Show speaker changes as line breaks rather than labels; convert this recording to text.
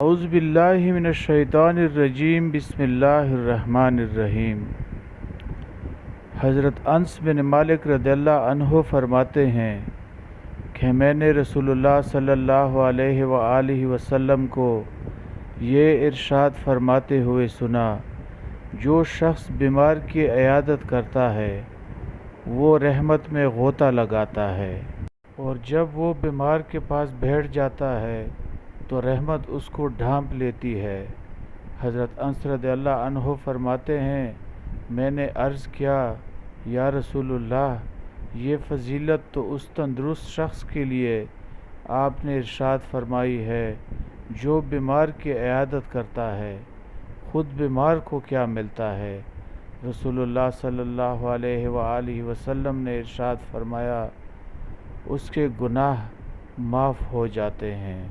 اعوذ باللہ من الشیطان الرجیم بسم اللہ الرحمن الرحیم۔ حضرت انس بن مالک رضی اللہ عنہ فرماتے ہیں کہ میں نے رسول اللہ صلی اللہ علیہ وآلہ وسلم کو یہ ارشاد فرماتے ہوئے سنا، جو شخص بیمار کی عیادت کرتا ہے وہ رحمت میں غوطہ لگاتا ہے، اور جب وہ بیمار کے پاس بیٹھ جاتا ہے تو رحمت اس کو ڈھانپ لیتی ہے۔ حضرت انس رضی اللہ عنہ فرماتے ہیں، میں نے عرض کیا، یا رسول اللہ، یہ فضیلت تو اس تندرست شخص کے لیے آپ نے ارشاد فرمائی ہے جو بیمار کی عیادت کرتا ہے، خود بیمار کو کیا ملتا ہے؟ رسول اللہ صلی اللہ علیہ وآلہ وسلم نے ارشاد فرمایا، اس کے گناہ معاف ہو جاتے ہیں۔